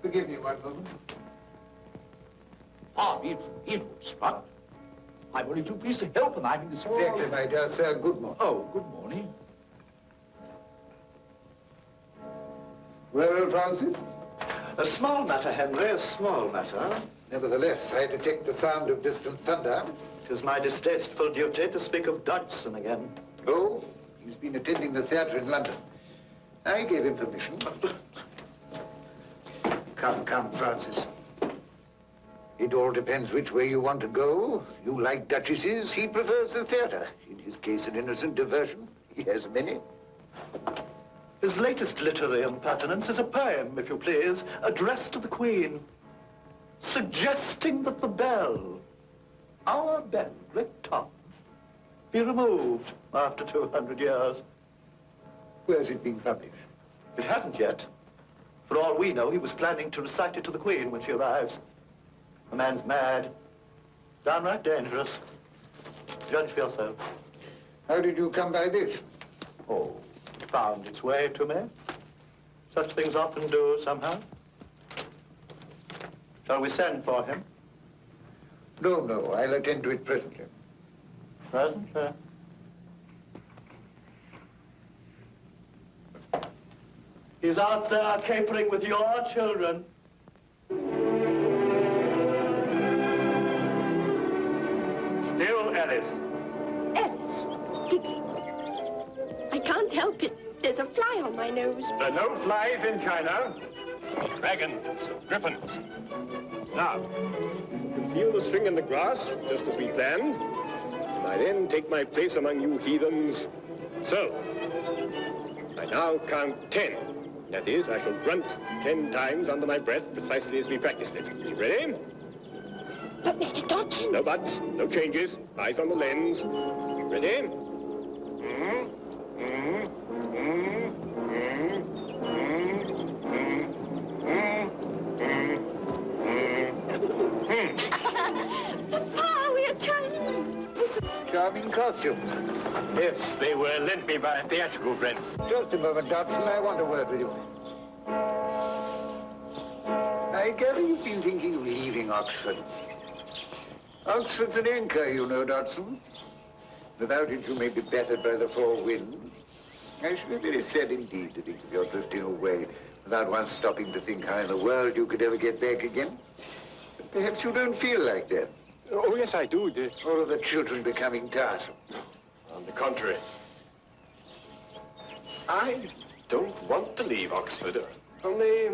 Forgive me one moment. Ah, evil spot. I'm only too pleased to help, and I'm in this... Exactly, my dear sir. Good morning. Oh, good morning. Well, Francis? A small matter, Henry, a small matter. Nevertheless, I detect the sound of distant thunder. It is my distasteful duty to speak of Dodgson again. Oh, he's been attending the theatre in London. I gave him permission. Come, Francis. It all depends which way you want to go. You like duchesses, he prefers the theatre. In his case, an innocent diversion. He has many. His latest literary impertinence is a poem, if you please, addressed to the Queen, suggesting that the bell, our bell, Great Tom, be removed after 200 years. Where's it being published? It hasn't yet. For all we know, he was planning to recite it to the Queen when she arrives. The man's mad, downright dangerous. Judge for yourself. How did you come by this? Oh, it found its way to me. Such things often do, somehow. Shall we send for him? No, I'll attend to it presently. Presently? He's out there capering with your children. Still Alice. Alice, Dickie. I can't help it. There's a fly on my nose. There are no flies in China. Dragons, griffins. Now, conceal the string in the grass, just as we planned. And I then take my place among you heathens. So, I now count 10. That is, I shall grunt 10 times under my breath, precisely as we practiced it. You ready? But Mr. Dodgson... No buts, no changes. Eyes on the lens. Ready? Papa, we are Chinese. Charming costumes. Yes, they were lent me by a theatrical friend. Just a moment, Dodgson. I want a word with you. I gather you've been thinking of leaving Oxford. Oxford's an anchor, you know, Dodgson. Without it, you may be battered by the four winds. I should be very sad indeed to think of your drifting away without once stopping to think how in the world you could ever get back again. But perhaps you don't feel like that. Oh, yes, I do. Or are the children becoming tiresome? On the contrary. I don't want to leave Oxford. Only...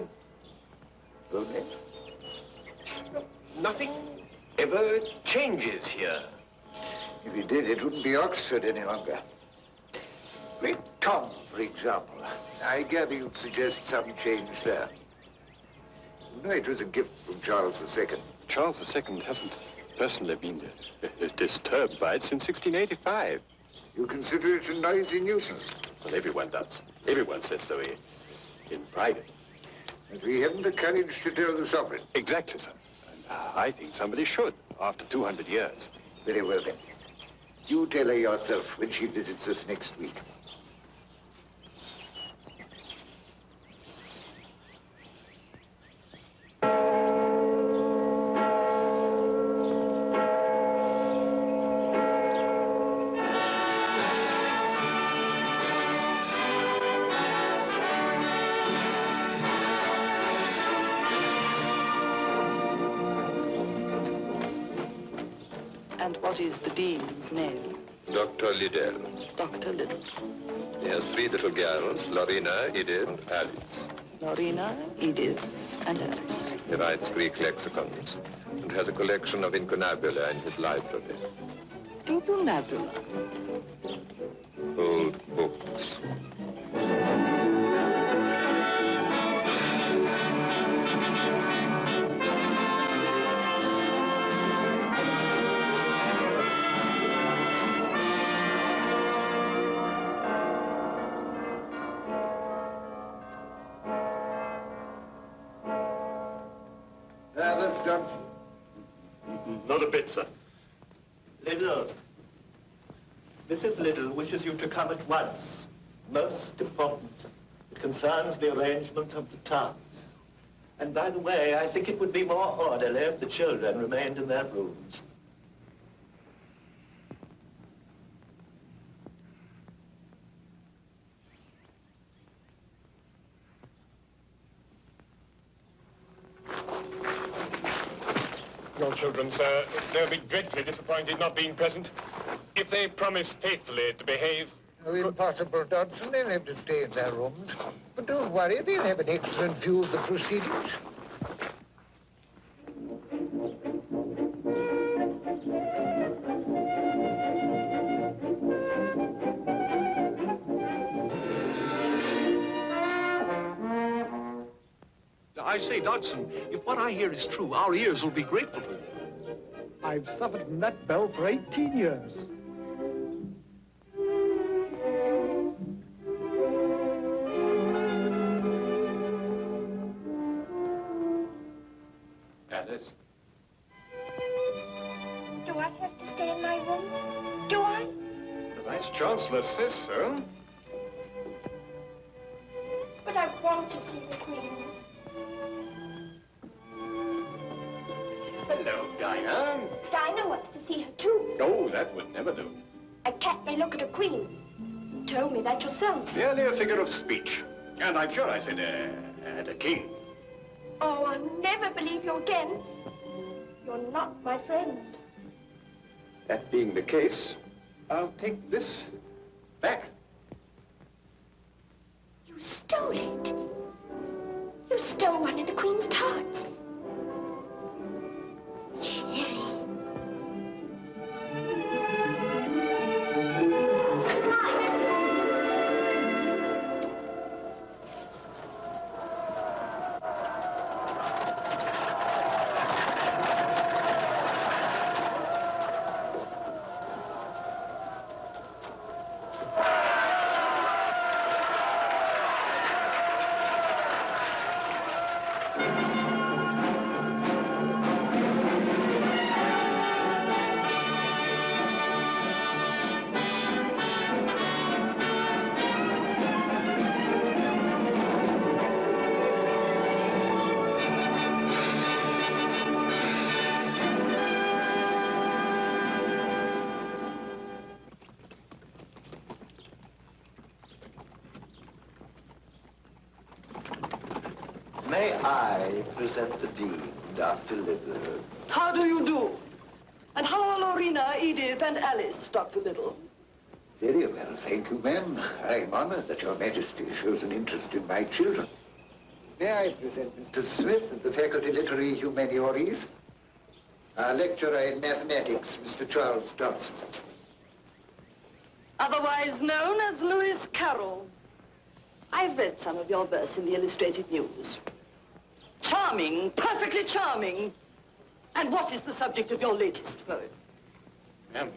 Only? Nothing ever changes here. If it did, it wouldn't be Oxford any longer. Great Tom, for example. I gather you'd suggest some change there. You know, it was a gift from Charles II. Charles II hasn't personally been disturbed by it since 1685. You consider it a noisy nuisance? Well, everyone does. Everyone says so in private. But we haven't the courage to tell the sovereign. Exactly, sir. And I think somebody should, after 200 years. Very well, then. You tell her yourself when she visits us next week. And what is the Dean's name? Dr. Liddell. Dr. Liddell. He has 3 little girls, Lorena, Edith, Alice. Lorena, Edith, and Alice. He writes Greek lexicons and has a collection of incunabula in his library. Incunabula? Old books. Johnson? Not a bit, sir. Liddell. Mrs. Liddell wishes you to come at once. Most important. It concerns the arrangement of the towns. And by the way, I think it would be more orderly if the children remained in their rooms. Your children, sir, they'll be dreadfully disappointed not being present. If they promise faithfully to behave... Oh, impossible, Dodson. They'll have to stay in their rooms. But don't worry, they'll have an excellent view of the proceedings. I say, Dodson, if what I hear is true, our ears will be grateful for you. I've suffered from that bell for 18 years. Alice? Do I have to stay in my room? Do I? The Vice Chancellor says so. But I want to see the Queen. Hello, Dinah. Dinah wants to see her too. Oh, that would never do. A cat may look at a queen. You told me that yourself. Merely a figure of speech. And I'm sure I said, at a king. Oh, I'll never believe you again. You're not my friend. That being the case, I'll take this back. You stole it. You stole one of the Queen's tarts. Cherry. May I present the Dean, Dr. Little? How do you do? And how are Lorena, Edith, and Alice, Dr. Little? Very well, thank you, ma'am. I'm honored that Your Majesty shows an interest in my children. May I present Mr. Smith of the Faculty Literary Humaniores? Our lecturer in mathematics, Mr. Charles Dodson. Otherwise known as Lewis Carroll. I've read some of your verse in the Illustrated News. Charming, perfectly charming. And what is the subject of your latest poem? Ma'am,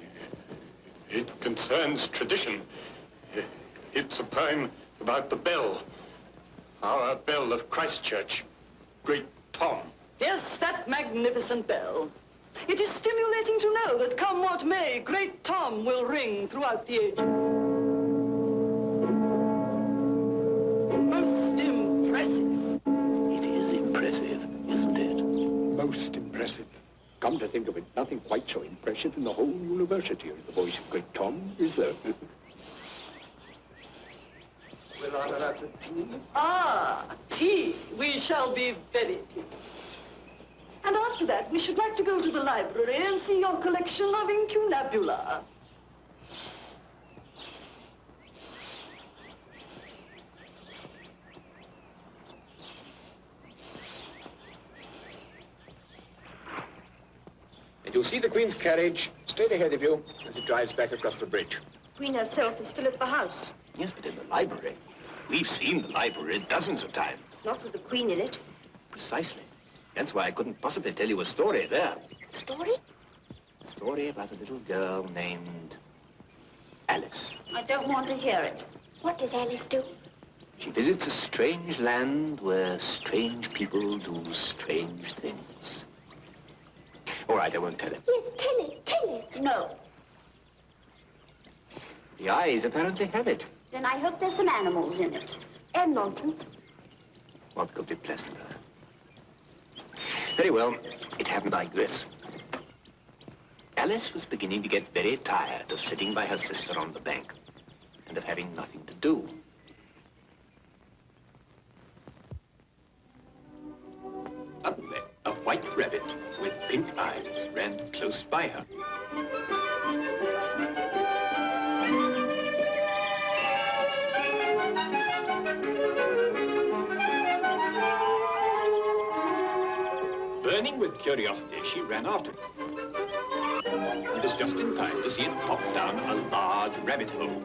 it concerns tradition. It's a poem about the bell. Our bell of Christchurch. Great Tom. Yes, that magnificent bell. It is stimulating to know that come what may, Great Tom will ring throughout the ages. Most impressive. It is impressive, isn't it? Most impressive. Come to think of it, nothing quite so impressive in the whole university as the voice of Great Tom, is there? Will order us a tea? Ah, tea. We shall be very pleased. And after that, we should like to go to the library and see your collection of incunabula. And you'll see the Queen's carriage straight ahead of you as it drives back across the bridge. Queen herself is still at the house. Yes, but in the library. We've seen the library dozens of times. Not with the Queen in it. Precisely. That's why I couldn't possibly tell you a story there. Story? A story about a little girl named Alice. I don't want to hear it. What does Alice do? She visits a strange land where strange people do strange things. All right, I won't tell it. Yes, tell it, tell it. No. The eyes apparently have it. Then I hope there's some animals in it. And nonsense. What could be pleasanter? Very well. It happened like this. Alice was beginning to get very tired of sitting by her sister on the bank and of having nothing to do. Suddenly, a white rabbit with pink eyes ran close by her. Burning with curiosity, she ran after him. He was just in time to see it pop down a large rabbit hole.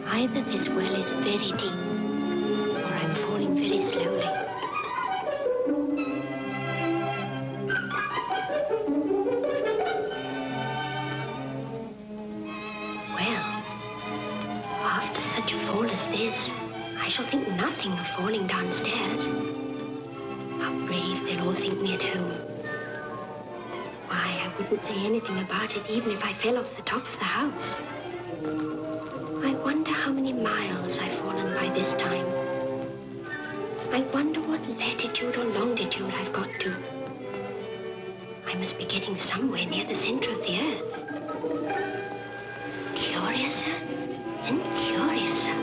Either this well is very deep, or I'm falling very slowly. Well, after such a fall as this, I shall think nothing of falling downstairs. How brave they'll all think me at home. Why, I wouldn't say anything about it even if I fell off the top of the house. I wonder how many miles I've fallen by this time. I wonder what latitude or longitude I've got to. I must be getting somewhere near the center of the earth. Curiouser and curiouser.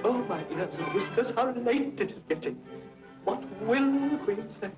Oh, my ears and whiskers, how late it is getting. What will the Queen say?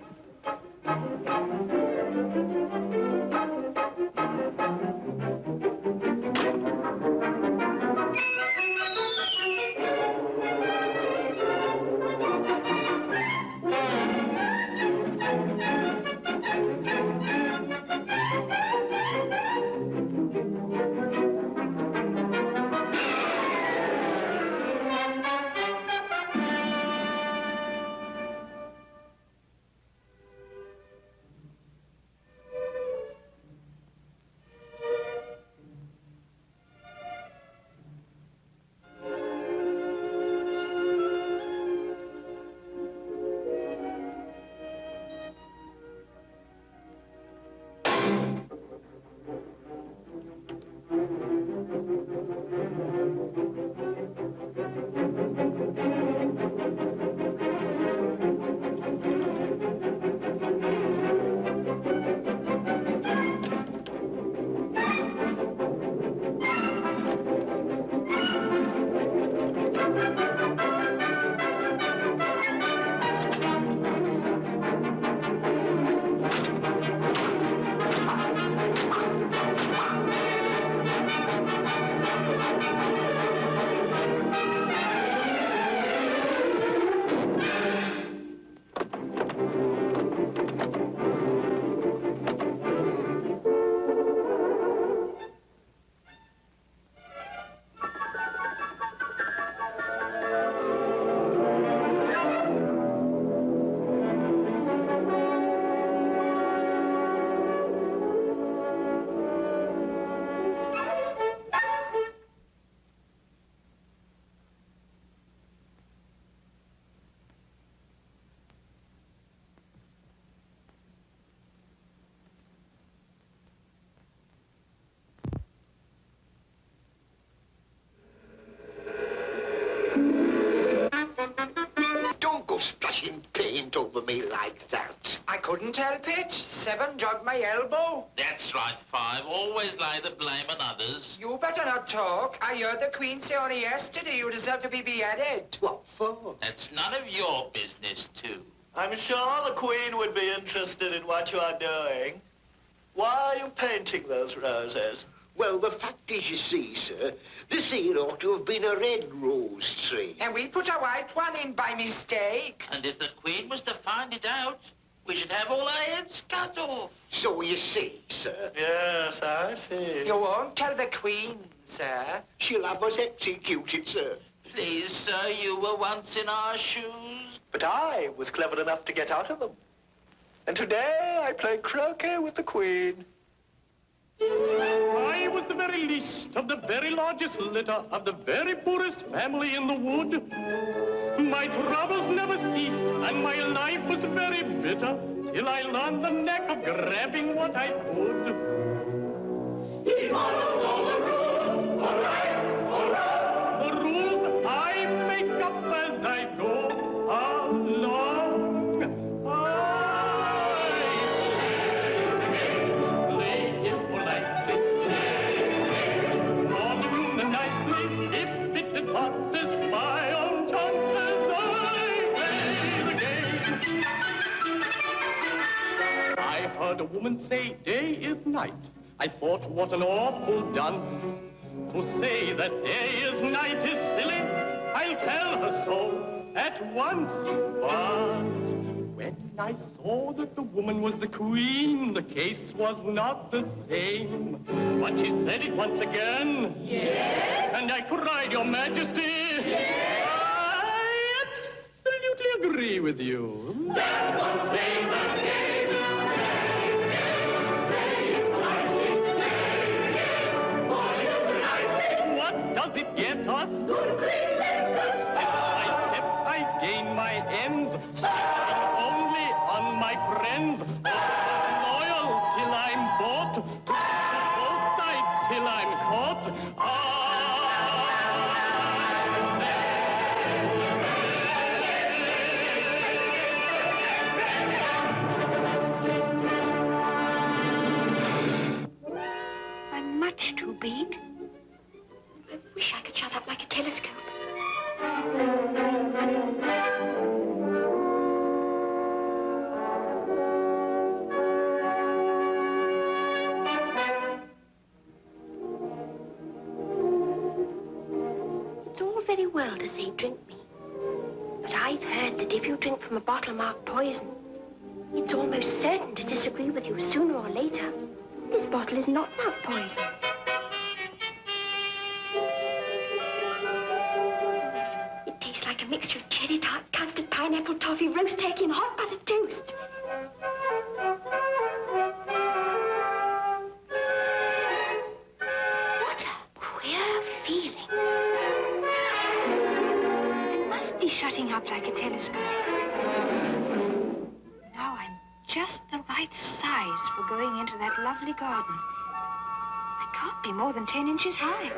leant over me like that? I couldn't help it. 7 jogged my elbow. That's right, 5. Always lay the blame on others. You better not talk. I heard the Queen say only yesterday you deserve to be beheaded. What for? That's none of your business, too. I'm sure the Queen would be interested in what you are doing. Why are you painting those roses? Well, the fact is, you see, sir, this here ought to have been a red rose tree. And we put a white one in by mistake. And if the Queen was to find it out, we should have all our heads cut off. So you see, sir. Yes, I see. You won't tell the Queen, sir. She'll have us executed, sir. Please, sir, you were once in our shoes. But I was clever enough to get out of them. And today I play croquet with the Queen. I was the very least of the very largest litter of the very poorest family in the wood. My troubles never ceased, and my life was very bitter, till I learned the knack of grabbing what I could. He followed all the rules, all right, all wrong. The rules I make up as I go along. I heard a woman say, day is night. I thought, what an awful dunce. To say that day is night is silly, I'll tell her so at once. But when I saw that the woman was the Queen, the case was not the same. But she said it once again. Yes. And I cried, Your Majesty. Yes. I absolutely agree with you. That was day that day. Does it get us? Step by step I gain my ends, stepping only on my friends. Loyal till I'm bought, both sides till I'm caught. I'm much too big. I wish I could shut up like a telescope. It's all very well to say drink me, but I've heard that if you drink from a bottle marked poison, it's almost certain to disagree with you sooner or later. This bottle is not marked poison. Like a mixture of cherry tart, custard, pineapple, toffee, roast turkey, and hot buttered toast. What a queer feeling. I must be shutting up like a telescope. Now I'm just the right size for going into that lovely garden. I can't be more than 10 inches high.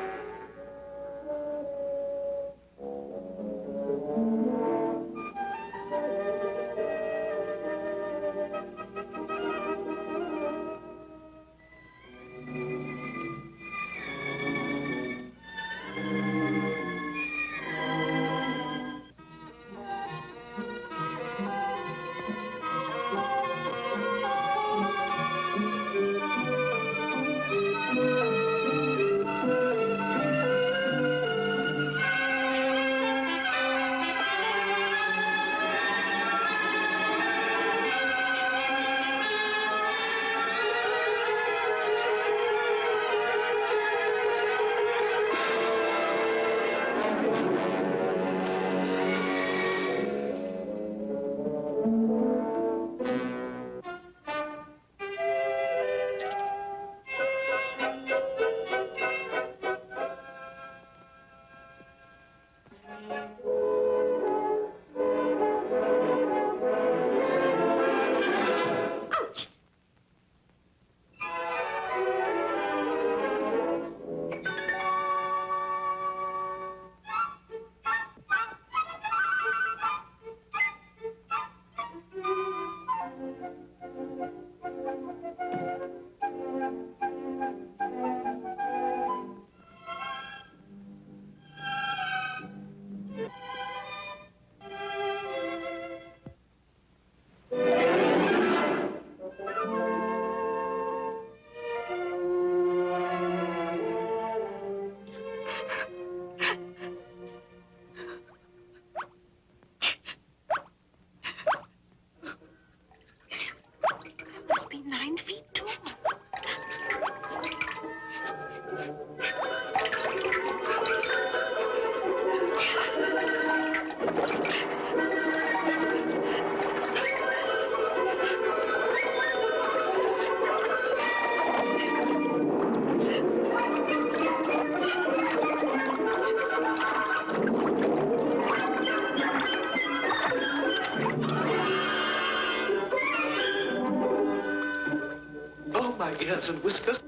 ears and whiskers.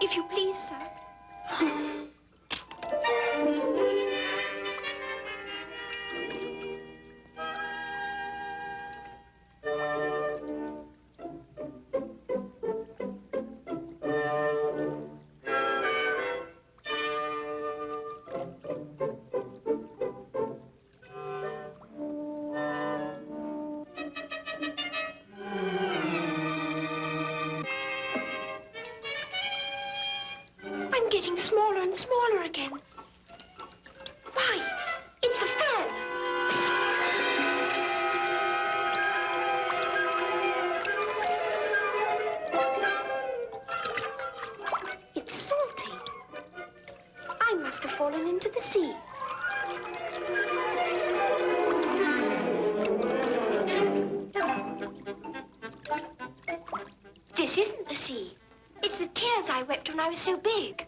If you please, sir. Getting smaller and smaller again. Why, it's the fan. It's salty. I must have fallen into the sea. This isn't the sea. It's the tears I wept when I was so big.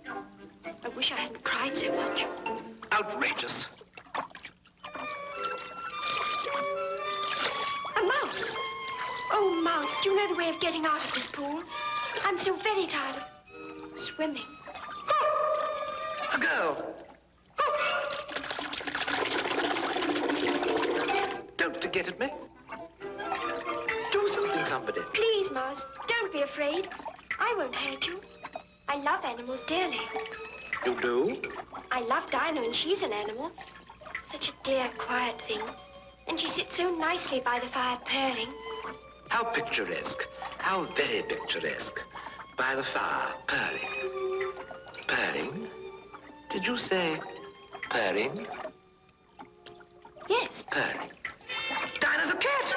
I wish I hadn't cried so much. Outrageous. A mouse. Oh, mouse, do you know the way of getting out of this pool? I'm so very tired of swimming. A girl. Don't get at me. Do something, somebody. Please, mouse, don't be afraid. I won't hurt you. I love animals dearly. You do? I love Dinah, and she's an animal. Such a dear, quiet thing. And she sits so nicely by the fire, purring. How picturesque. How very picturesque. By the fire, purring. Purring? Did you say purring? Yes. Purring. Dinah's a cat!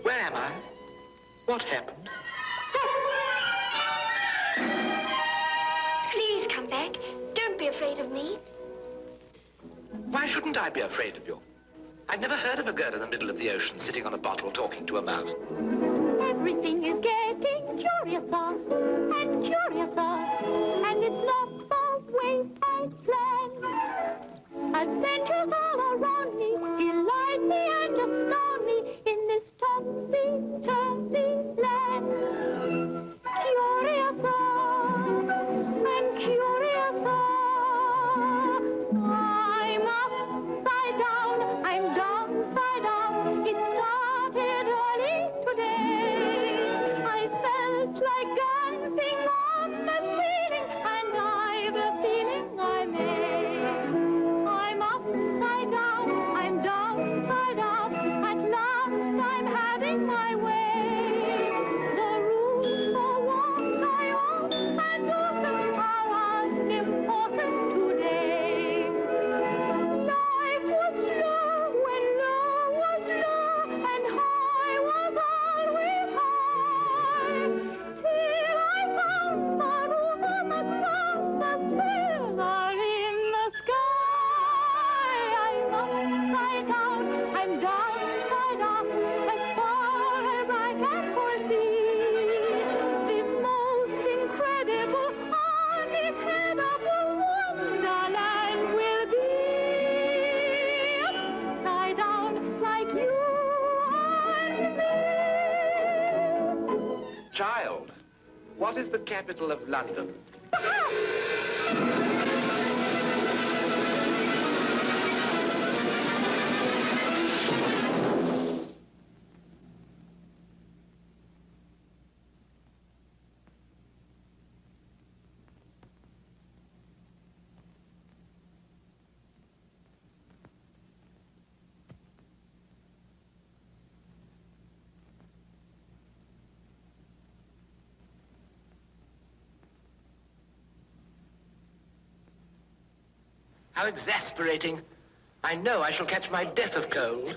Where am I? What happened? Please come back. Don't be afraid of me. Why shouldn't I be afraid of you? I've never heard of a girl in the middle of the ocean sitting on a bottle talking to a mouse. Everything is getting curiouser and curiouser, and it's not the way I planned. Adventures all around me delight me and astound me in this topsy-turvy land. Curiouser and curiouser, I'm upside down, I'm downside up. It started early today. I felt like dancing on the ceiling, and I've a feeling I may. I'm upside down, I'm downside up. At last I'm having my way. The rules for what I ought and oughtn't are unimportant today. Life was slow when low was low, and high was always high. Till I found the roof on the ground, the sailor in the sky. I'm upside down, I'm downside up, as far as I can foresee. This most incredible, uninhabitable wonderland will be upside down like you and me. Child, what is the capital of London? How exasperating. I know I shall catch my death of cold.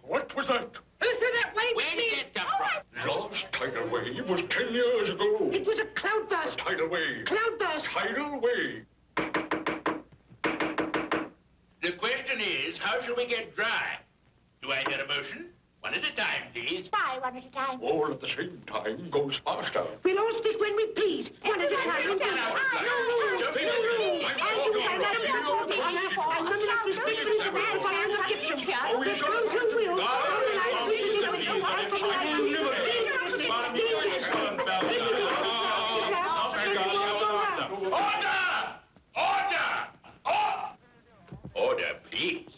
What was that? It's an Where did it come from? Last tidal wave was 10 years ago. It was a cloudburst. Tidal wave. Cloudburst. Tidal wave. The question is, how shall we get dry? Do I hear a motion? One at a time, please. Bye, one at a time. All at the same time goes faster. We'll all speak when we please. One at a time. No rules. No rules. And you cannot be a and women have to speak to the man for our description. There's no will. Order, please.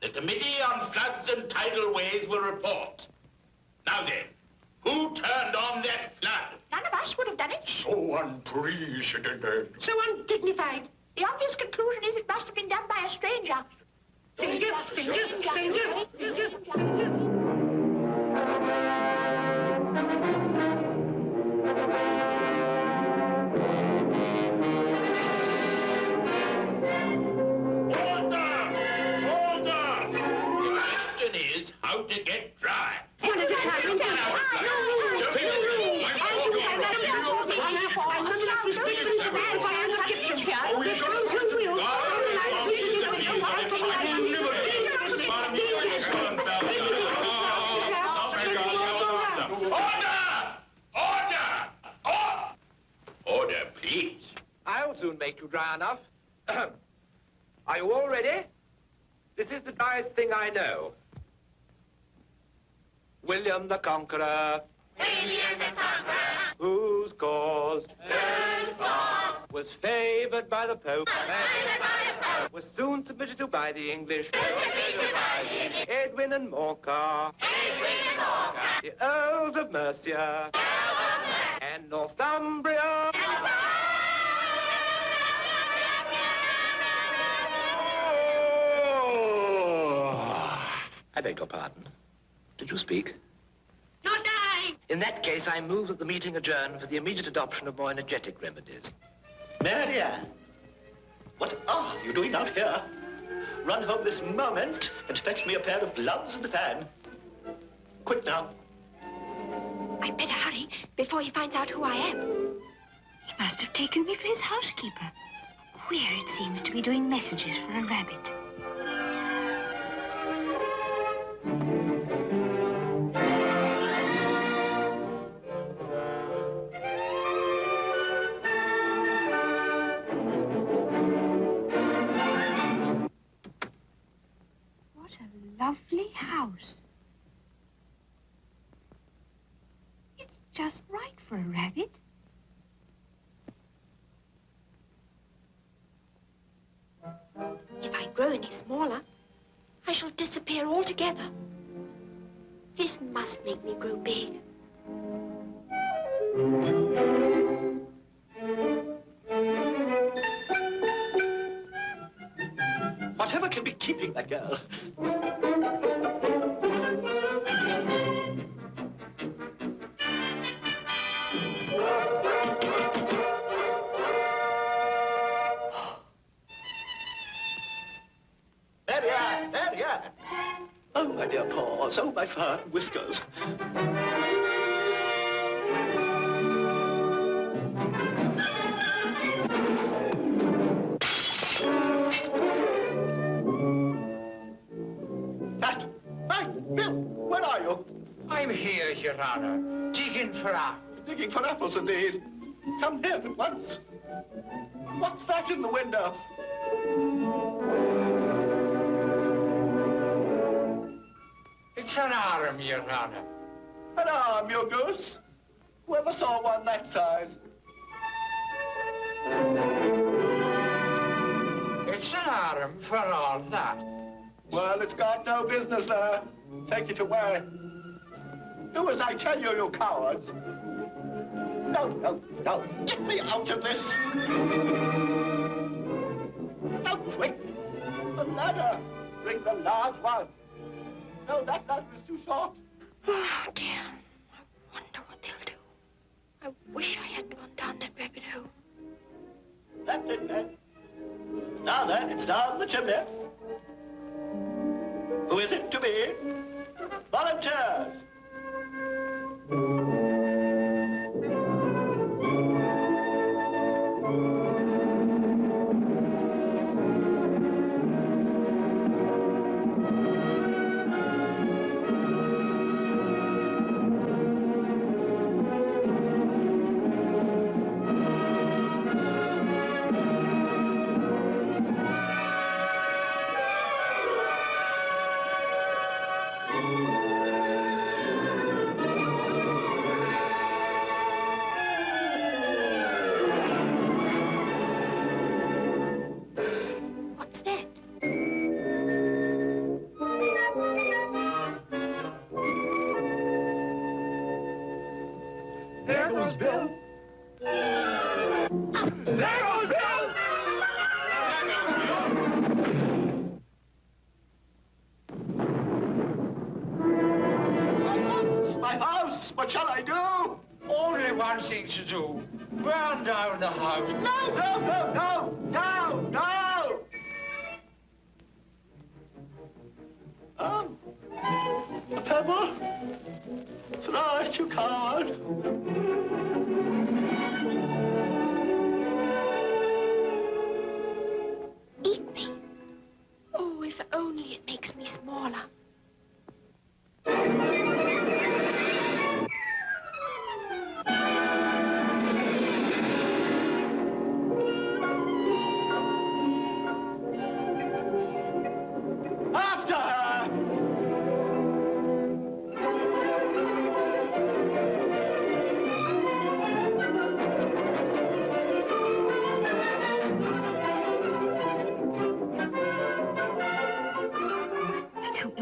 The Committee on Floods and Tidal Waves will report. Now then, who turned on that flood? None of us would have done it. So unprecedented. So undignified. The obvious conclusion is it must have been done by a stranger. Stranger. How to get dry. One at a time. Order, please. I'll soon make you dry enough. Are you all ready? This is the driest thing I know. William the Conqueror. William the Conqueror. Whose cause was favored by the Pope. Was soon submitted to by the English. Edwin and Morcar. The Earls of Mercia. And Northumbria. I beg your pardon. Did you speak? Not I. In that case, I move that the meeting adjourn for the immediate adoption of more energetic remedies. Mary Ann, what are you doing out here? Run home this moment and fetch me a pair of gloves and a fan. Quick now. I'd better hurry before he finds out who I am. He must have taken me for his housekeeper. Queer it seems to be doing messages for a rabbit. Lovely house. It's just right for a rabbit. If I grow any smaller, I shall disappear altogether. This must make me grow big. Whatever can be keeping that girl? Mary Ann! Oh, my dear paws. Oh, my fur and whiskers. Bill, where are you? I'm here, Your Honor, digging for apples. Digging for apples, indeed. Come here at once. What's that in the window? It's an arm, Your Honor. An arm, you goose? Whoever saw one that size? It's an arm for all that. Well, it's got no business there. Take it away. Do as I tell you, you cowards. No. Get me out of this. Now, quick. The ladder. Bring the large one. No, that ladder is too short. Oh, dear. I wonder what they'll do. I wish I hadn't gone down that rabbit hole. That's it, then. Now then, it's down the chimney. Who is it to be? Volunteers! What shall I do? Only one thing to do. Burn down the house. No, no, no, no, no, no! A pebble? Throw it, you coward. Eat me. Oh, if only it makes me smaller.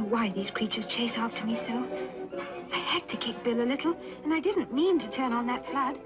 Why these creatures chase after me so. I had to kick Bill a little, and I didn't mean to turn on that flood.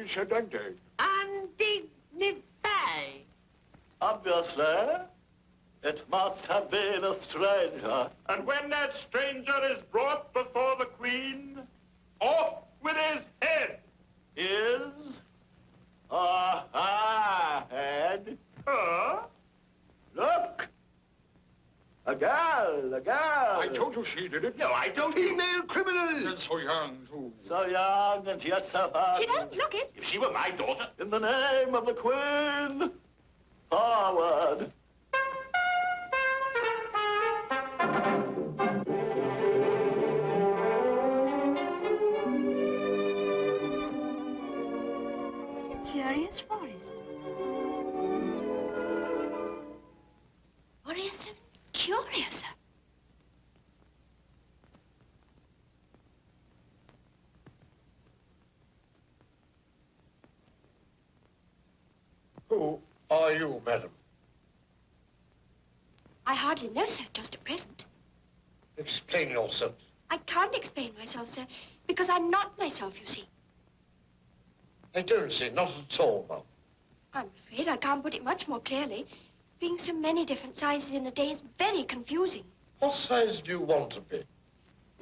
Unprecedented. Undignified. Obviously, it must have been a stranger. And when that stranger is brought before the Queen, off with his head. Is a head? Huh? Look! A girl, a girl. I told you she did it. No, I don't. Female criminal. And so young, too. So young and yet so far. She doesn't look it. If she were my daughter. In the name of the Queen, forward. What a curious forest. Who are you, madam? I hardly know, sir, just at present. Explain yourself. I can't explain myself, sir, because I'm not myself, you see. I don't see, not at all, ma'am. I'm afraid I can't put it much more clearly. Being so many different sizes in a day is very confusing. What size do you want to be?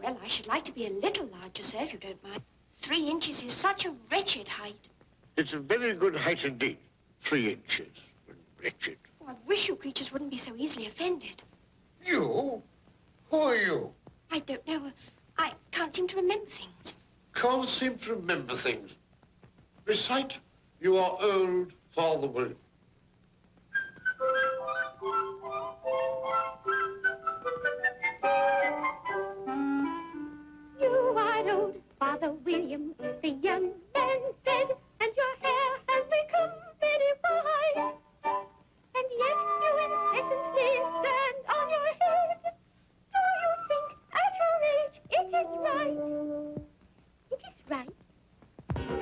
Well, I should like to be a little larger, sir, if you don't mind. 3 inches is such a wretched height. It's a very good height indeed. 3 inches. Wretched. Oh, I wish you creatures wouldn't be so easily offended. You? Who are you? I don't know. I can't seem to remember things. Can't seem to remember things. Recite, you are old, Father William. You are old, Father William, the young man said, and your hair has become very white. And yet you incessantly stand on your head. Do you think at your age it is right? It is right.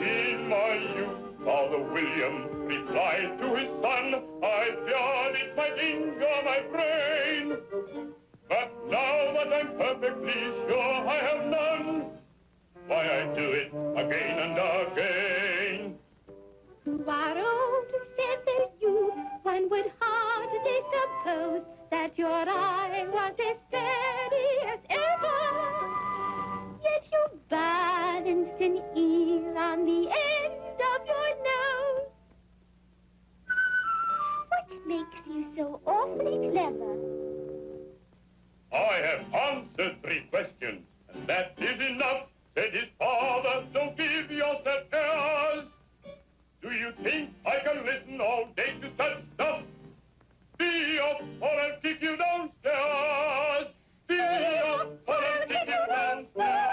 In my youth, Father William replied to his son, I feared it might injure my brain. But now that I'm perfectly sure I have none, why I do it again and again. You are old, said the youth. One would hardly suppose that your eye was as steady as ever. Yet you balanced an eel on the end of your nose. What makes you so awfully clever? I have answered 3 questions, and that is enough, said his father. Don't give yourself airs. Do you think I can listen all day to such stuff? Be off, or I'll kick you downstairs. Be off, or I'll kick you downstairs.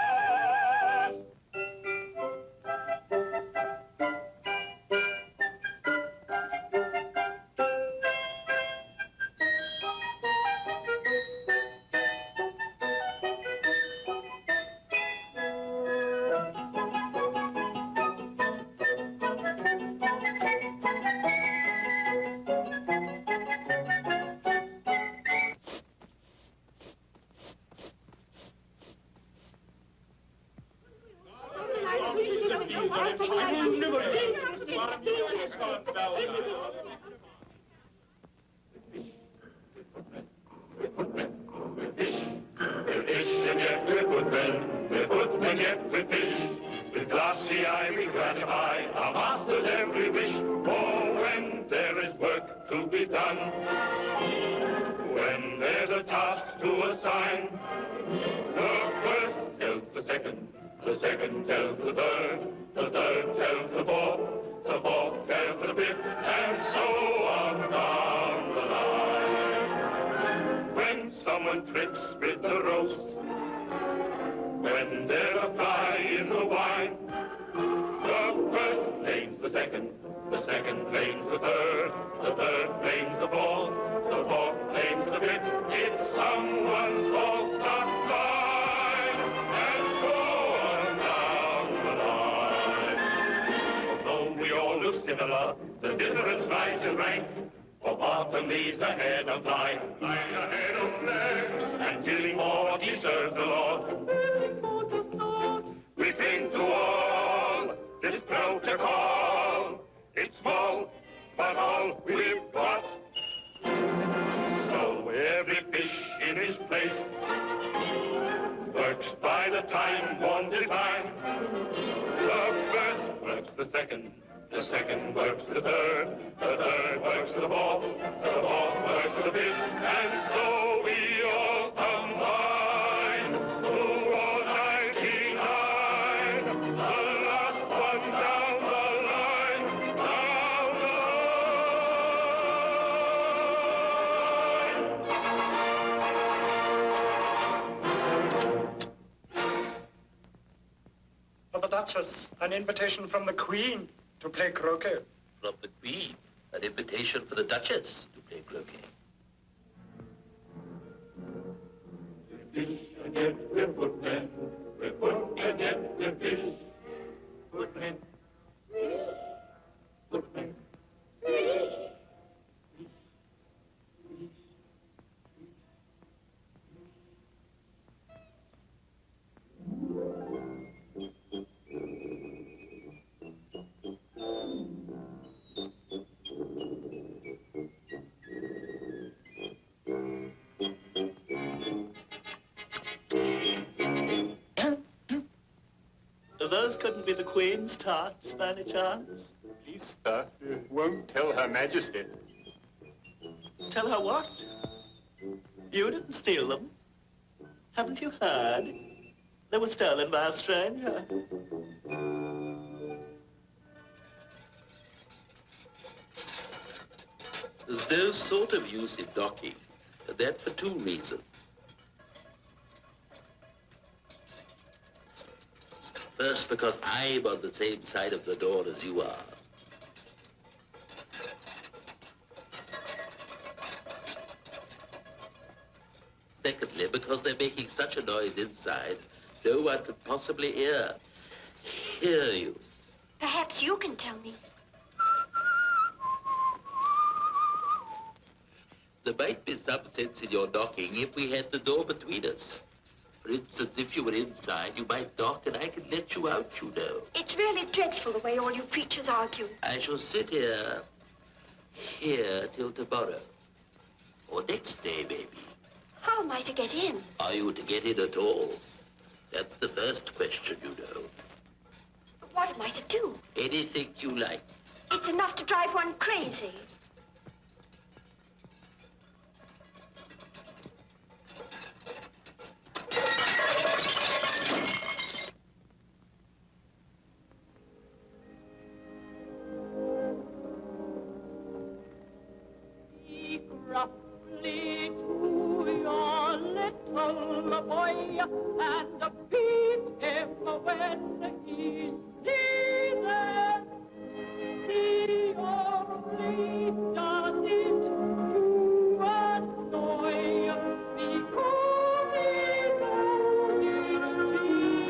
An invitation from the Queen to play croquet. From the Queen? An invitation for the Duchess to play croquet. We're fish, and yet we're footmen. We're foot, and yet we're fish. Footmen. Footmen. those couldn't be the Queen's tarts, by any chance? Please, sir, you won't tell Her Majesty. Tell her what? You didn't steal them. Haven't you heard? They were stolen by a stranger. There's no sort of use in knocking, and that for two reasons. First, because I'm on the same side of the door as you are. Secondly, because they're making such a noise inside, no one could possibly hear you. Perhaps you can tell me. There might be some sense in your knocking if we had the door between us. For instance, if you were inside, you might knock and I could let you out, you know. It's really dreadful the way all you creatures argue. I shall sit here till tomorrow. Or next day, maybe. How am I to get in? Are you to get in at all? That's the first question, you know. But what am I to do? Anything you like. It's enough to drive one crazy. Roughly to your little boy and beat him when he's needed. He only does it to annoy because he knows it's Jesus.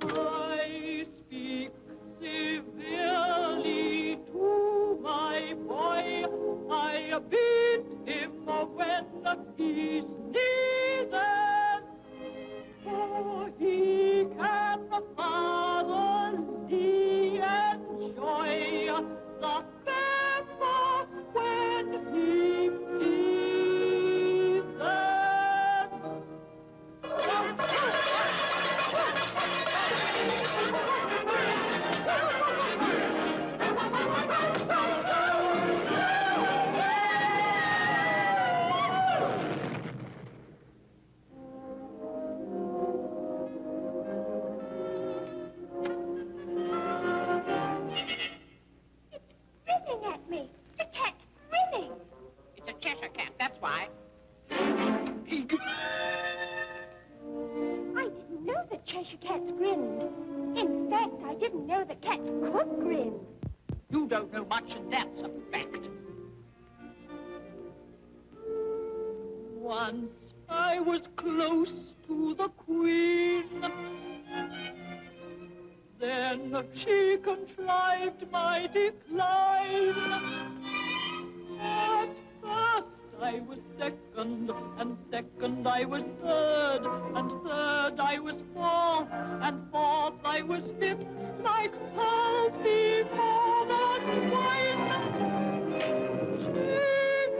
I speak severely to my boy. I beat him when he sneezes. For he can thoroughly enjoy the pepper when he pleases. Grinning at me. The cat's grinning. It's a Cheshire cat, that's why. I didn't know that Cheshire cats grinned. In fact, I didn't know that cats could grin. You don't know much, and that's a fact. Once I was close to the Queen. Then she contrived my decline. At first I was second, and second I was third, and third I was fourth, and fourth I was fifth, like pearls before the swine. She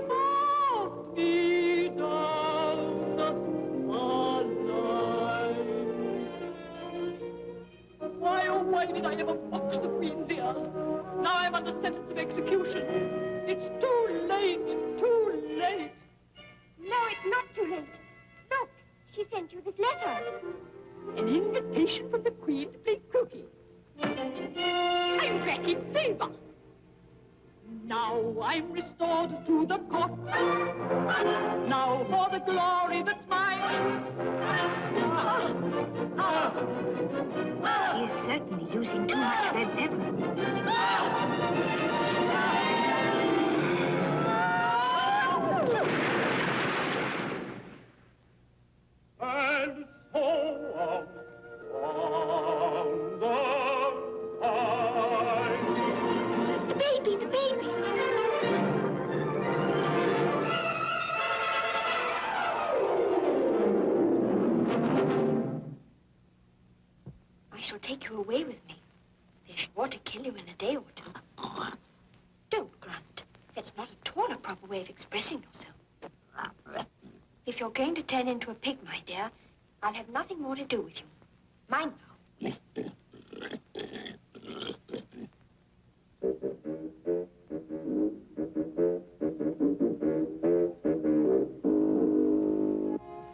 cast me down the line. Why, oh, why did I ever box the Queen's ears? Now I'm under sentence of execution. It's too late, too late. No, it's not too late. Look, she sent you this letter. An invitation from the Queen to play croquet. I'm back in favor. Now I'm restored to the court. Now for the glory that's mine. He is certainly using too much red pepper. And so on the line. The baby, the baby. shall take you away with me. They're sure to kill you in a day or two. Don't grunt. That's not at all a proper way of expressing yourself. If you're going to turn into a pig, my dear, I'll have nothing more to do with you. Mind now.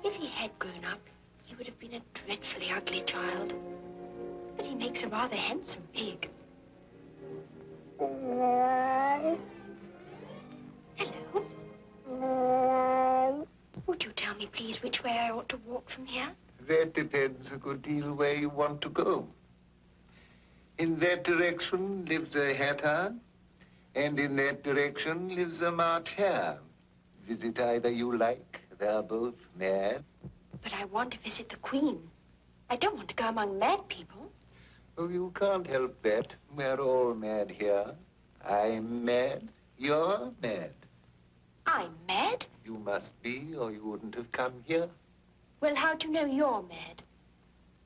If he had grown up, he would have been a dreadfully ugly child. But he makes a rather handsome pig. Hello? Would you tell me, please, which way I ought to walk from here? That depends a good deal where you want to go. In that direction lives a hatter, and in that direction lives a March Hare. Visit either you like. They're both mad. But I want to visit the Queen. I don't want to go among mad people. Oh, you can't help that. We're all mad here. I'm mad. You're mad. I'm mad? You must be, or you wouldn't have come here. Well, how do you know you're mad?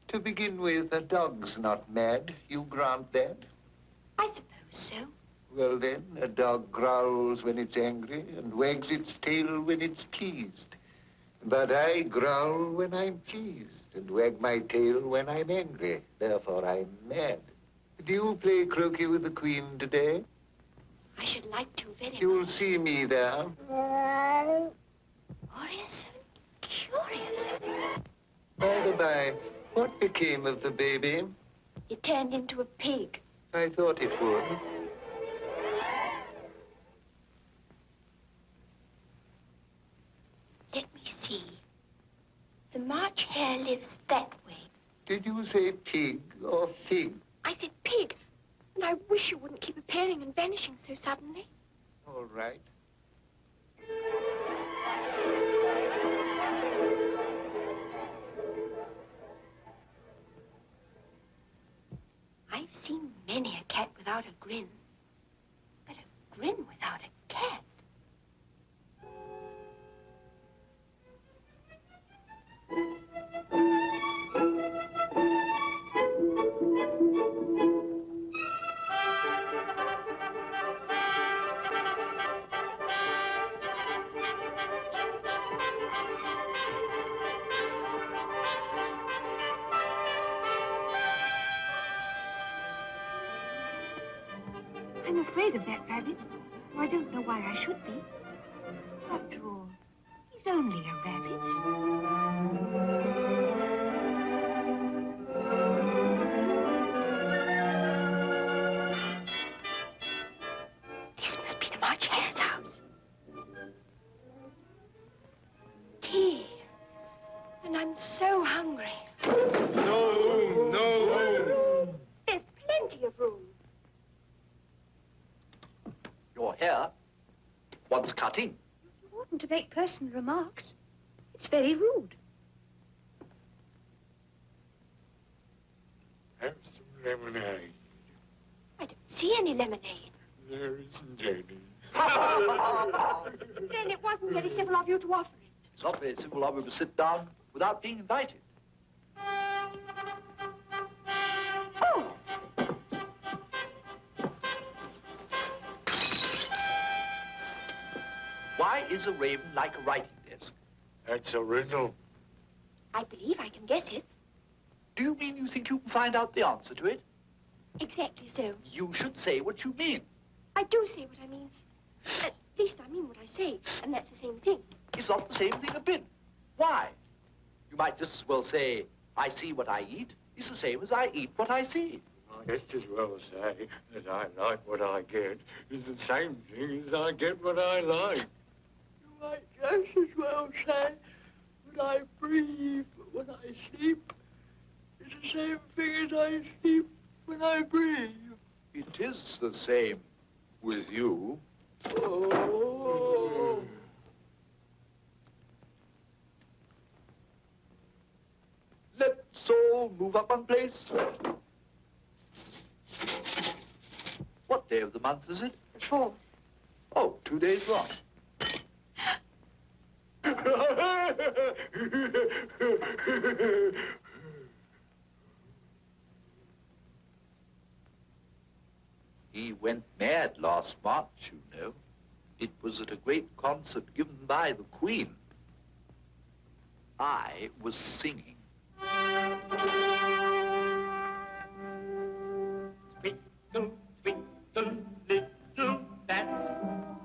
To begin with, a dog's not mad. You grant that? I suppose so. Well, then, a dog growls when it's angry and wags its tail when it's pleased. But I growl when I'm pleased and wag my tail when I'm angry. Therefore, I'm mad. Do you play croquet with the Queen today? I should like to very much. You'll see me there. Curious and curious. By the by, what became of the baby? It turned into a pig. I thought it would. Let me see. The March Hare lives that way. Did you say pig or fig? I said pig. And I wish you wouldn't keep appearing and vanishing so suddenly. All right. I've seen many a cat without a grin. But a grin without a cat. I'm afraid of that rabbit. I don't know why I should be. After all, he's only a rabbit. This must be the March Hare's house. Tea. And I'm so hungry. No, no. There's plenty of room. Your hair wants cutting. You oughtn't to make personal remarks. It's very rude. Have some lemonade. I don't see any lemonade. There isn't any. Then it wasn't very civil of you to offer it. It's not very civil of you to sit down without being invited. Oh! Why is a raven like a writing desk? That's a riddle. I believe I can guess it. Do you mean you think you can find out the answer to it? Exactly so. You should say what you mean. I do say what I mean. At least I mean what I say, and that's the same thing. It's not the same thing a bit. Why? You might just as well say, I see what I eat. It's the same as I eat what I see. I just as well say that I like what I get is the same thing as I get what I like. You might just as well say that I breathe when I sleep. It's the same thing as I sleep when I breathe. It is the same with you. Oh. Let's all move up one place. What day of the month is it? The 4th. Oh, 2 days wrong. He went mad last March, you know. It was at a great concert given by the Queen. I was singing. Twinkle, twinkle, little bat,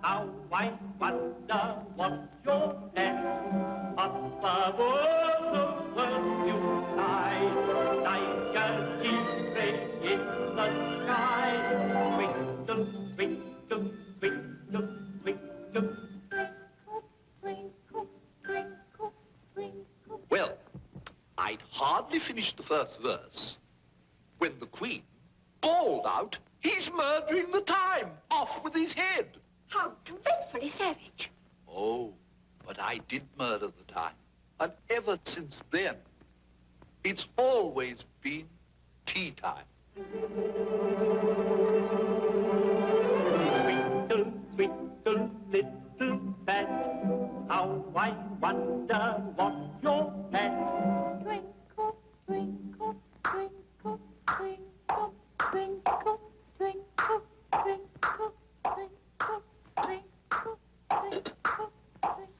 how I wonder what you're at. Up above the world you fly, like a tea in the sky. Twinkle, twinkle, twinkle, twinkle. Well, I'd hardly finished the first verse when the Queen bawled out, "He's murdering the time! Off with his head!" How dreadfully savage. Oh, but I did murder the time. And ever since then, it's always been tea time. Twinkle, twinkle, little bat, how I wonder what you're at. Twinkle, twinkle, twinkle, twinkle, twinkle, twinkle, twinkle, twinkle, twinkle, twinkle, twinkle.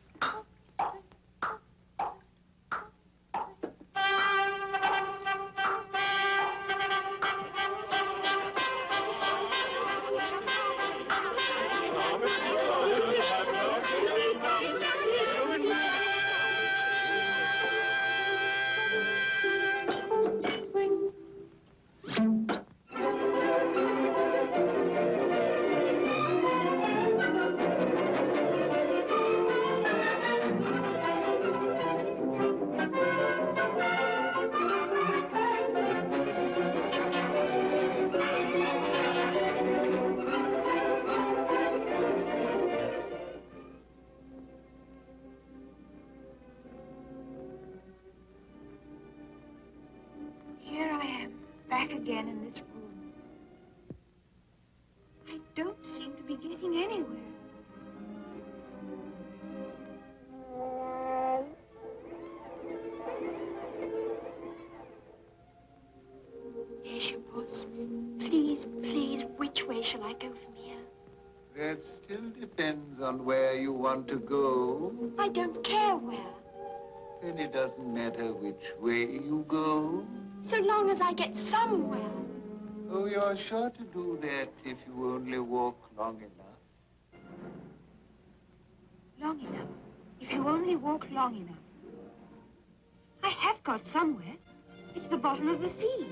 Here I am, back again in this room. I don't seem to be getting anywhere. Yes, your boss. Please, please, which way shall I go from here? That still depends on where you want to go. I don't care where, Then it doesn't matter which way you go. so long as I get somewhere. Oh, you're sure to do that if you only walk long enough. Long enough. If you only walk long enough. I have got somewhere. It's the bottom of the sea.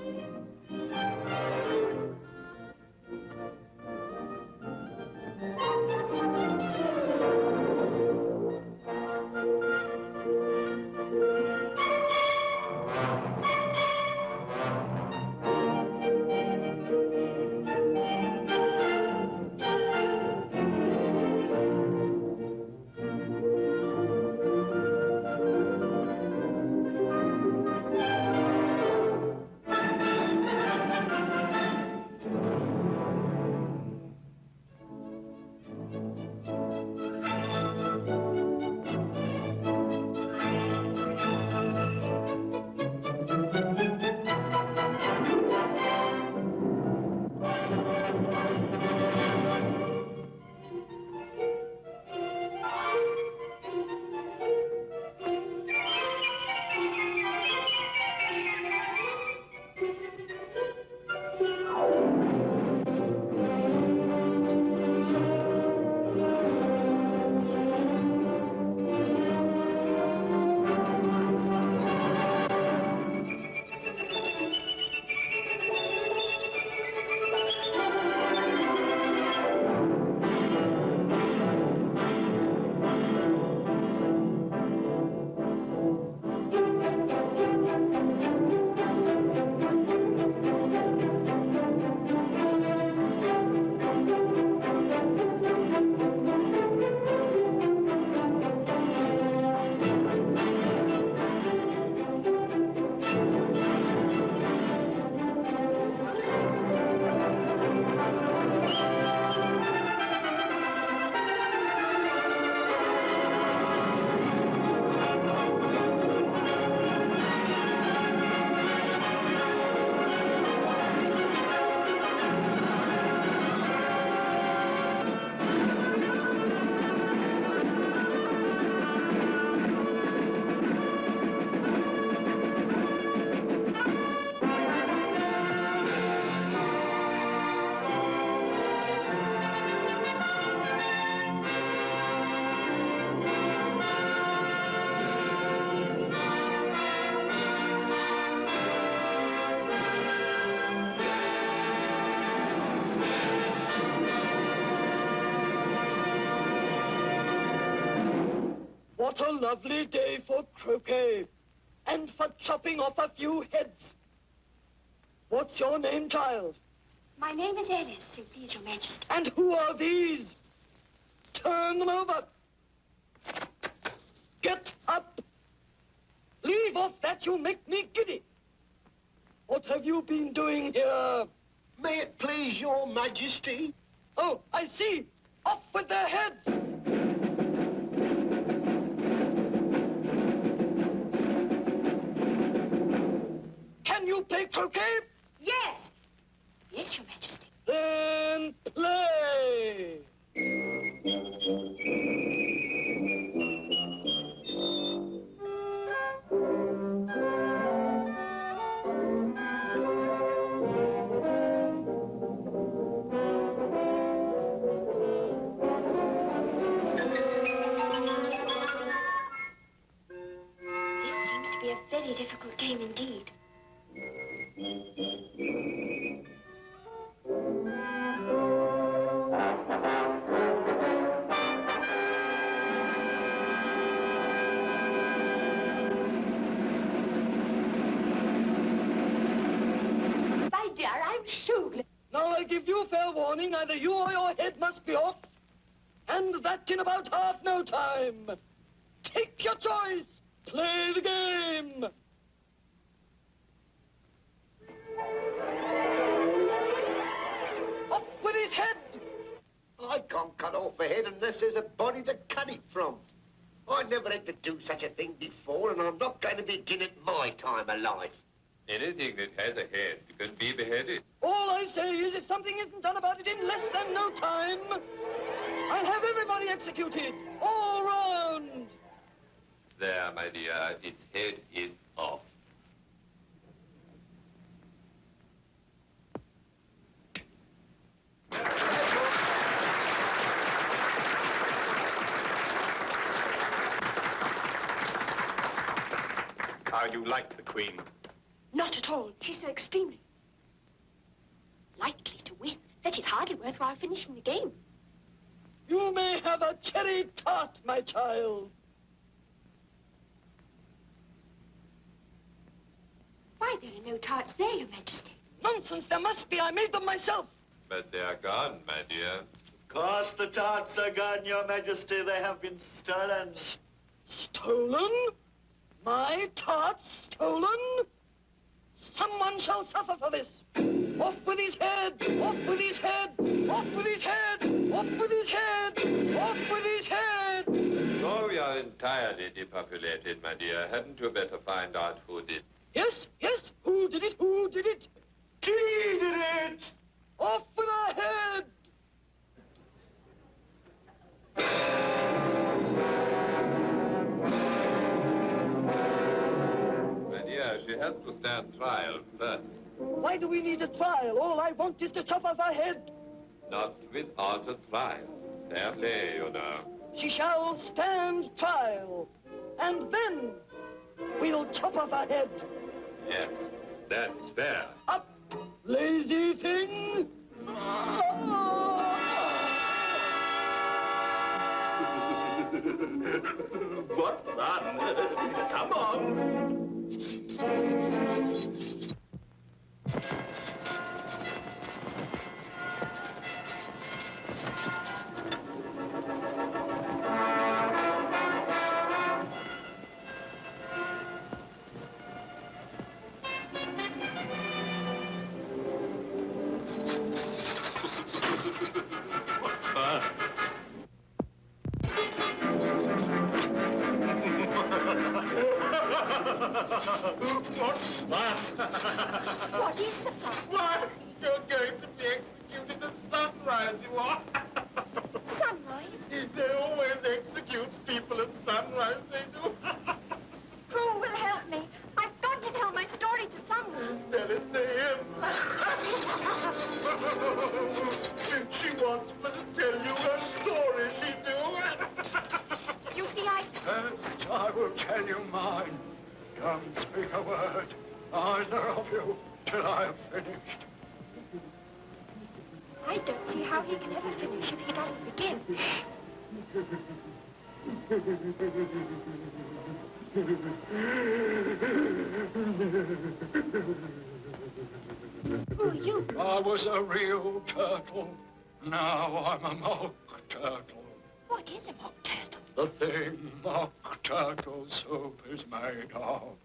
What a lovely day for croquet and for chopping off a few heads. What's your name, child? My name is Earlle, so please, Your Majesty. And who are these? Turn them over. Get up. Leave off that, you make me giddy. What have you been doing here? May it please Your Majesty? Oh, I see. Off with their heads. Can you play croquet? Yes. Yes, Your Majesty. Then play. This seems to be a very difficult game indeed. My dear, I'm so glad. Now I give you fair warning, either you or your head must be off. And that in about half no time. Take your choice. Play the game. Off with his head. I can't cut off a head unless there's a body to cut it from. I never had to do such a thing before, and I'm not going to begin at my time of life. Anything that has a head can be beheaded. All I say is if something isn't done about it in less than no time, I'll have everybody executed, all round. There, my dear, its head is off. How you like the Queen? Not at all. She's so extremely likely to win that it's hardly worthwhile finishing the game. You may have a cherry tart, my child. Why, there are no tarts there, Your Majesty. Nonsense, there must be. I made them myself. But they are gone, my dear. Of course the tarts are gone, Your Majesty. They have been stolen. Stolen? My tarts stolen? Someone shall suffer for this. Off with his head! Off with his head! Off with his head! Off with his head! Off with his head! So we are entirely depopulated, my dear. Hadn't you better find out who did? Yes, yes. Who did it? Who did it? He did it! Off with our head! My dear, she has to stand trial first. Why do we need a trial? All I want is to chop off her head. Not without a trial. Fair play, you know. She shall stand trial. And then we'll chop off her head. Yes, that's fair. Up, lazy thing! What fun! Come on! What's that? What is the fun? Why, you're going to be executed at sunrise, you are. Sunrise? They always execute people at sunrise, they do. Who will help me? I've got to tell my story to someone. Tell it to him. She wants me to tell you her story, she do. You see, First, I will tell you mine. Don't speak a word, either of you, till I have finished. I don't see how he can ever finish if he doesn't begin. Who are you? I was a real turtle. Now I'm a mock turtle. What is a mock turtle? The thing mock turtle soup is made of.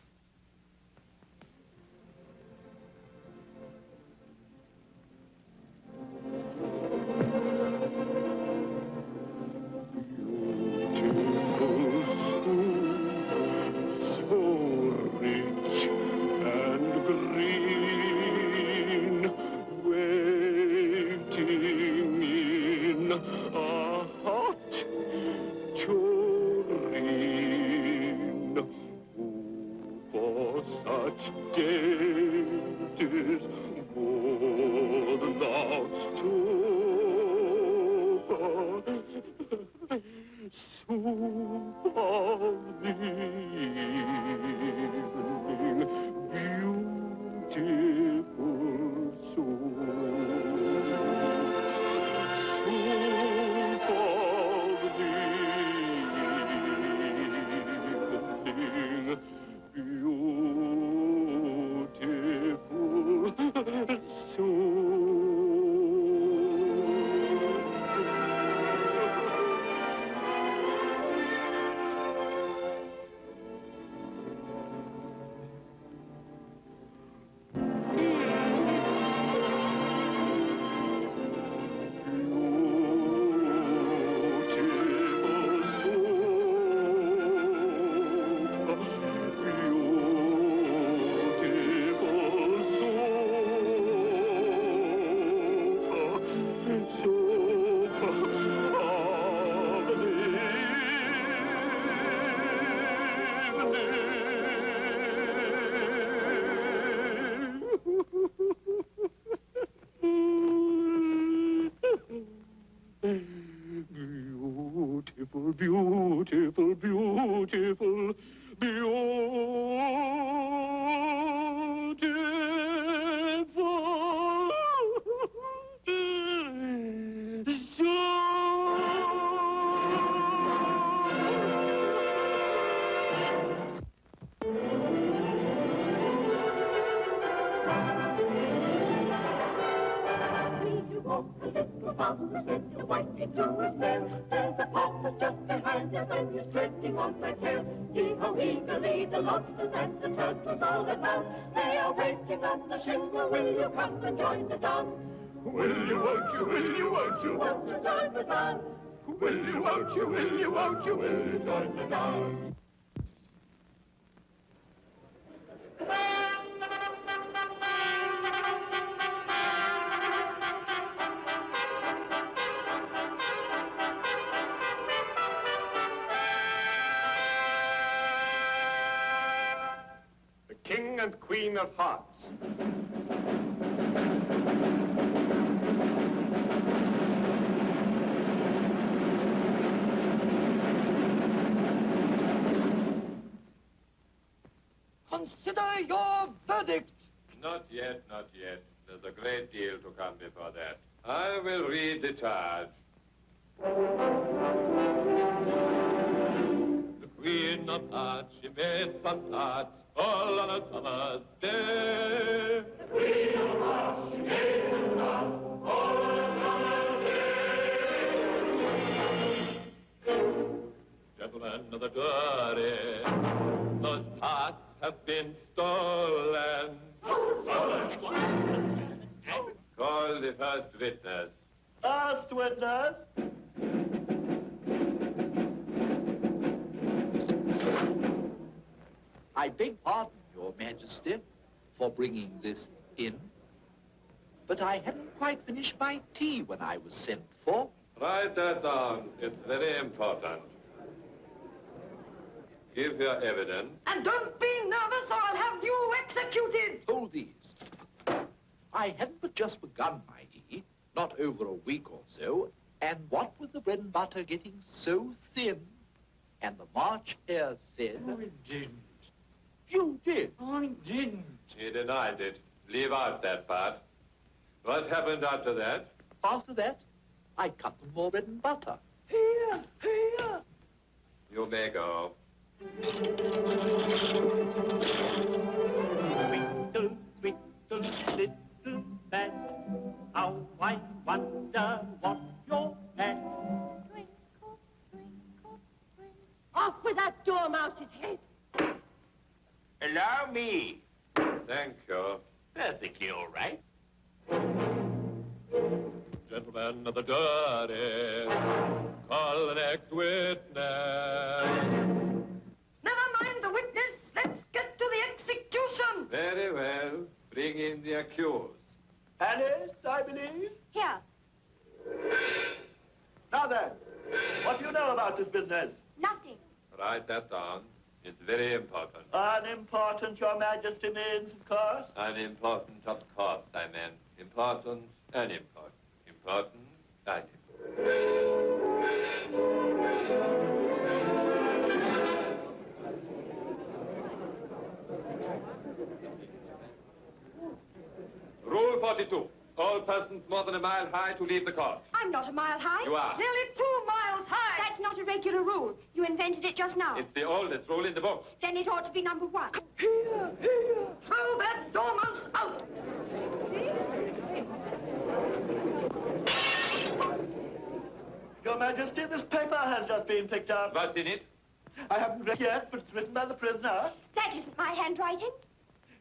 Beautiful, beautiful, There's a papa just behind us and he's treading on my tail. Hee-ho, eagerly, the lobsters and the turtles all about. They are waiting on the shingle. Will you come and join the dance? Will you, won't you, will you, won't you? Won't you join the dance? Will you, won't you, will you, won't you, will you join the dance? King and Queen of Hearts. Consider your verdict. Not yet, not yet. There's a great deal to come before that. I will read the charge. The Queen of Hearts, she made some tarts all on a summer's day. The Queen of Hearts, she made some tarts all on a summer's day. Gentlemen of the jury, those tarts have been stolen. Call the first witness. First witness. I beg pardon, Your Majesty, for bringing this in, but I hadn't quite finished my tea when I was sent for. Write that down. It's very important. Give your evidence. And don't be nervous or I'll have you executed. Hold these. I hadn't but just begun my tea, not over a week or so, and what with the bread and butter getting so thin, and the March Hare said... Oh, he didn't. You did. I didn't. He denied it. Leave out that part. What happened after that? After that, I cut them more bread and butter. Here, here. You may go. Twinkle, twinkle, little bat, how I wonder what you're at. Off with that Dormouse's head. Allow me. Thank you. Perfectly all right. Gentlemen of the jury, call the next witness. Never mind the witness. Let's get to the execution. Very well. Bring in the accused. Alice, I believe. Here. Now then, what do you know about this business? Nothing. Write that down. It's very important. Unimportant, Your Majesty means, of course. Unimportant, of course, I meant. Important, unimportant. Important, unimportant. Rule 42. All persons more than a mile high to leave the court. I'm not a mile high. You are. Nearly 2 miles high. That's not a regular rule. You invented it just now. It's the oldest rule in the book. Then it ought to be number 1. Here, here. Throw that Dormouse out. Your Majesty, this paper has just been picked up. What's in it? I haven't read it yet, but it's written by the prisoner. That isn't my handwriting.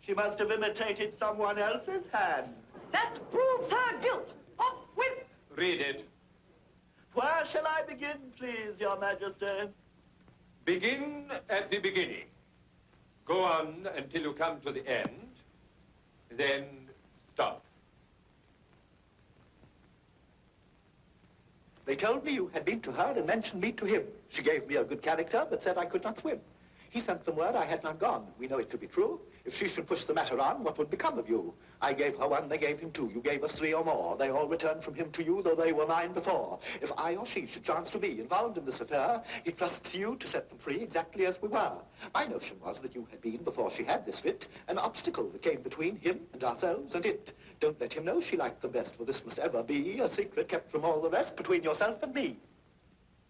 She must have imitated someone else's hand. That proves her guilt. Off with... Read it. Where shall I begin, please, Your Majesty? Begin at the beginning. Go on until you come to the end. Then stop. They told me you had been to her and mentioned me to him. She gave me a good character, but said I could not swim. He sent them word I had not gone. We know it to be true. If she should push the matter on, what would become of you? I gave her 1, they gave him 2. You gave us 3 or more. They all returned from him to you, though they were mine before. If I or she should chance to be involved in this affair, it trusts to you to set them free exactly as we were. My notion was that you had been, before she had this fit, an obstacle that came between him and ourselves and it. Don't let him know she liked them best, for this must ever be a secret kept from all the rest between yourself and me.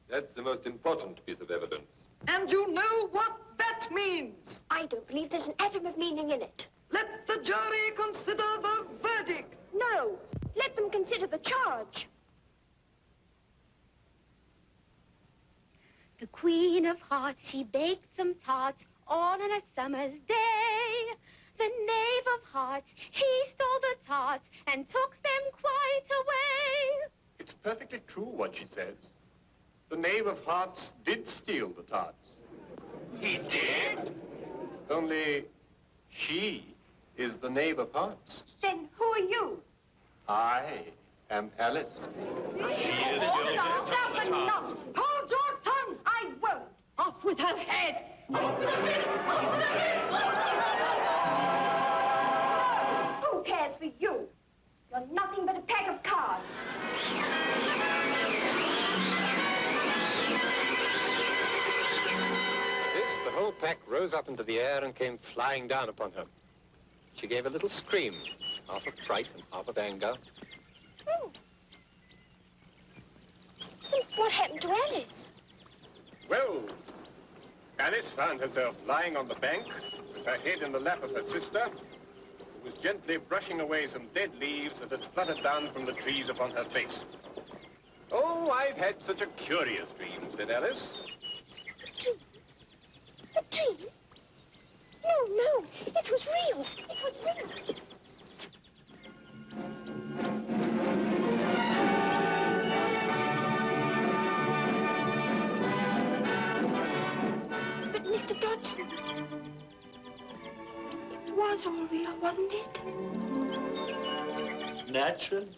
That's the most important piece of evidence. And you know what that means. I don't believe there's an atom of meaning in it. Let the jury consider the verdict. No. Let them consider the charge. The Queen of Hearts, she baked some tarts all on a summer's day. The Knave of Hearts, he stole the tarts and took them quite away. It's perfectly true what she says. The Knave of Hearts did steal the tarts. He did? Only she is the Knave of Hearts. Then who are you? I am Alice. She is Stop and nonsense. Hold your tongue. I won't. Off with her head. Off with her head. Off with her head. Who cares for you? You're nothing but a pack of cards. The whole pack rose up into the air and came flying down upon her. She gave a little scream, half of fright and half of anger. Oh. Then what happened to Alice? Well, Alice found herself lying on the bank with her head in the lap of her sister, who was gently brushing away some dead leaves that had fluttered down from the trees upon her face. Oh, I've had such a curious dream, said Alice. A dream? No, it was real. It was real. But Mr. Dodson, it was all real, wasn't it? Naturally.